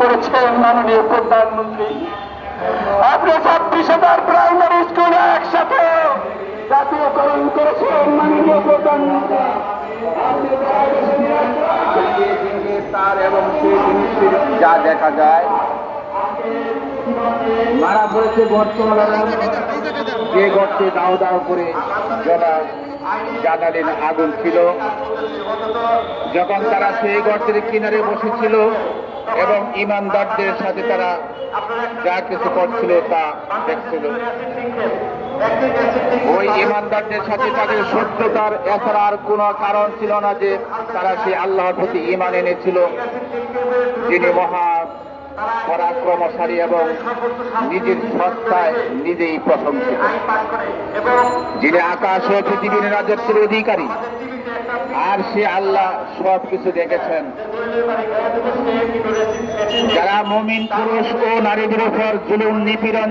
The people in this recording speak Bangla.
করেছেন মাননীয় প্রধানমন্ত্রী। আপনি 26,000 প্রাইমারি স্কুলে একসাথে জাতীয়করণ করেছেন মাননীয় প্রধানমন্ত্রী। তার এবং সেই জিনিসটির যা দেখা যায় মারা পড়েছে বর্তমানে যে গর্তে দাও দাও করে জ্বালালেন আগুন ছিল, যখন তারা সেই গর্তের কিনারে বসেছিল এবং ইমানদারদের সাথে তারা যা কিছু করছিল তা দেখছিল, ওই ইমানদারদের সাথে তাদের সত্যতার এছাড়া আর কোনো কারণ ছিল না যে তারা সেই আল্লাহর প্রতি ঈমান এনেছিল, যিনি মহা পরাক্রমশালী এবং নিজের সত্তায় নিজেই প্রশংসিত, যিনি আকাশ ও পৃথিবীর রাজত্বের অধিকারী। আর সে আল্লাহ সব কিছু দেখেছেন। যারা মুমিন পুরুষ ও নারীদের উপর জুলুম নিপীড়ন